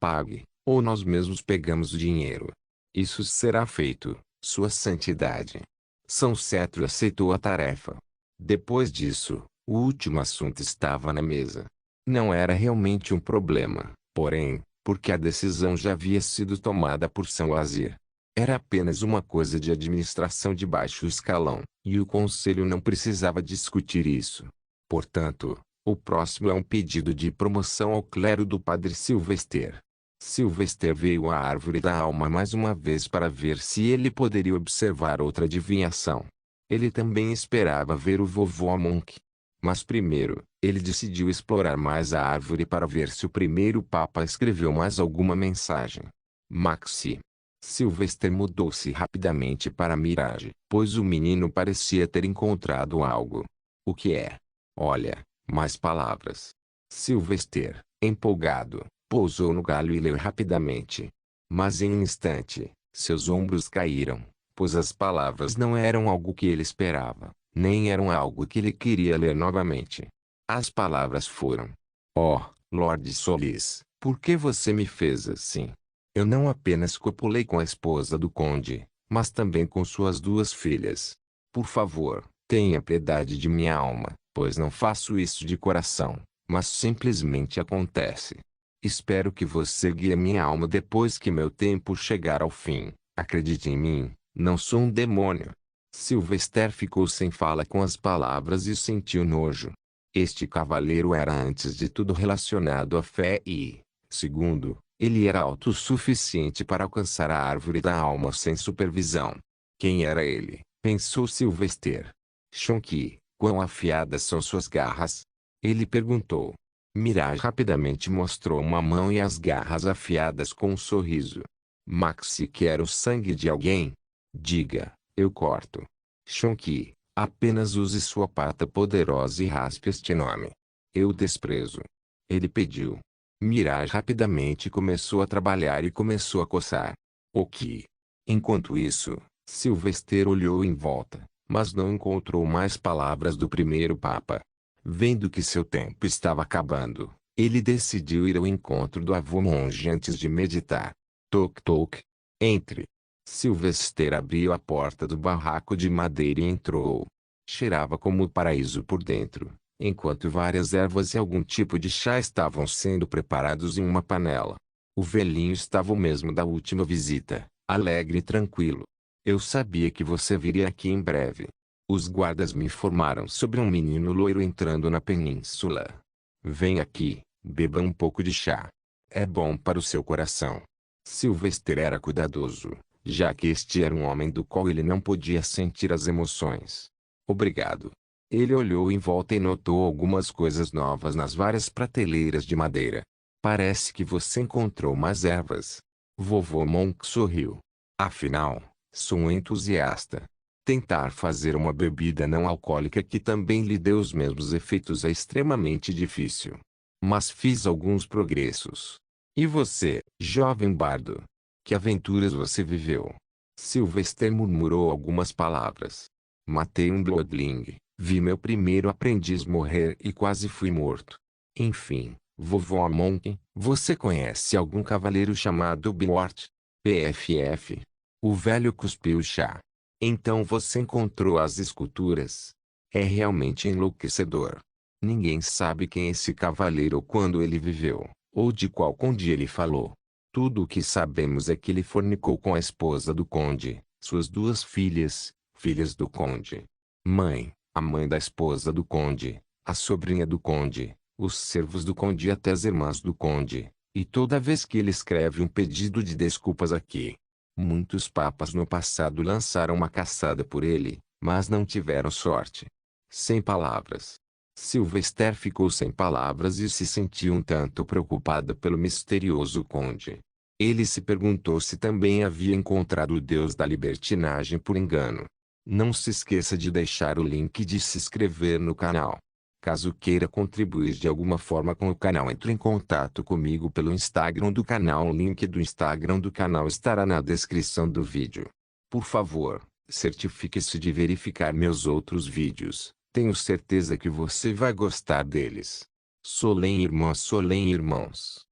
Pague, ou nós mesmos pegamos o dinheiro. Isso será feito, Sua Santidade. São Cetro aceitou a tarefa. Depois disso, o último assunto estava na mesa. Não era realmente um problema, porém, porque a decisão já havia sido tomada por São Wazir. Era apenas uma coisa de administração de baixo escalão, e o conselho não precisava discutir isso. Portanto, o próximo é um pedido de promoção ao clero do Padre Sylvester. Sylvester veio à árvore da alma mais uma vez para ver se ele poderia observar outra adivinhação. Ele também esperava ver o vovô Monk. Mas primeiro, ele decidiu explorar mais a árvore para ver se o primeiro Papa escreveu mais alguma mensagem. Maxi. Sylvester mudou-se rapidamente para Mirage, pois o menino parecia ter encontrado algo. O que é? Olha, mais palavras. Sylvester, empolgado, pousou no galho e leu rapidamente. Mas em um instante, seus ombros caíram, pois as palavras não eram algo que ele esperava, nem eram algo que ele queria ler novamente. As palavras foram: "Oh, Lord Solis, por que você me fez assim? Eu não apenas copulei com a esposa do conde, mas também com suas duas filhas. Por favor, tenha piedade de minha alma, pois não faço isso de coração, mas simplesmente acontece. Espero que você guie minha alma depois que meu tempo chegar ao fim. Acredite em mim, não sou um demônio." Sylvester ficou sem fala com as palavras e sentiu nojo. Este cavaleiro era antes de tudo relacionado à fé e, segundo, ele era autossuficiente para alcançar a árvore da alma sem supervisão. Quem era ele? Pensou Sylvester. Shonky, quão afiadas são suas garras? Ele perguntou. Mirage rapidamente mostrou uma mão e as garras afiadas com um sorriso. Maxi quer o sangue de alguém? Diga, eu corto. Shonky, apenas use sua pata poderosa e raspe este nome. Eu desprezo. Ele pediu. Mirage rapidamente começou a trabalhar e começou a coçar. O que? Enquanto isso, Sylvester olhou em volta, mas não encontrou mais palavras do primeiro Papa. Vendo que seu tempo estava acabando, ele decidiu ir ao encontro do avô monge antes de meditar. Toc toc. Entre. Sylvester abriu a porta do barraco de madeira e entrou. Cheirava como o paraíso por dentro, enquanto várias ervas e algum tipo de chá estavam sendo preparados em uma panela. O velhinho estava o mesmo da última visita, alegre e tranquilo. Eu sabia que você viria aqui em breve. Os guardas me informaram sobre um menino loiro entrando na península. Vem aqui, beba um pouco de chá. É bom para o seu coração. Sylvester era cuidadoso, já que este era um homem do qual ele não podia sentir as emoções. Obrigado. Ele olhou em volta e notou algumas coisas novas nas várias prateleiras de madeira. Parece que você encontrou mais ervas. Vovô Monk sorriu. Afinal, sou um entusiasta. Tentar fazer uma bebida não alcoólica que também lhe dê os mesmos efeitos é extremamente difícil. Mas fiz alguns progressos. E você, jovem bardo? Que aventuras você viveu? Sylvester murmurou algumas palavras. Matei um Bloodling, vi meu primeiro aprendiz morrer e quase fui morto. Enfim, vovô Monk, você conhece algum cavaleiro chamado Biwart? PFF. O velho cuspiu chá. Então você encontrou as esculturas. É realmente enlouquecedor. Ninguém sabe quem é esse cavaleiro ou quando ele viveu, ou de qual conde ele falou. Tudo o que sabemos é que ele fornicou com a esposa do conde, suas duas filhas, filhas do conde. Mãe, a mãe da esposa do conde, a sobrinha do conde, os servos do conde e até as irmãs do conde. E toda vez que ele escreve um pedido de desculpas aqui. Muitos papas no passado lançaram uma caçada por ele, mas não tiveram sorte. Sem palavras. Sylvester ficou sem palavras e se sentiu um tanto preocupada pelo misterioso conde. Ele se perguntou se também havia encontrado o deus da libertinagem por engano. Não se esqueça de deixar o link de se inscrever no canal. Caso queira contribuir de alguma forma com o canal, entre em contato comigo pelo Instagram do canal. O link do Instagram do canal estará na descrição do vídeo. Por favor, certifique-se de verificar meus outros vídeos. Tenho certeza que você vai gostar deles. Solém irmãs, solém irmãos.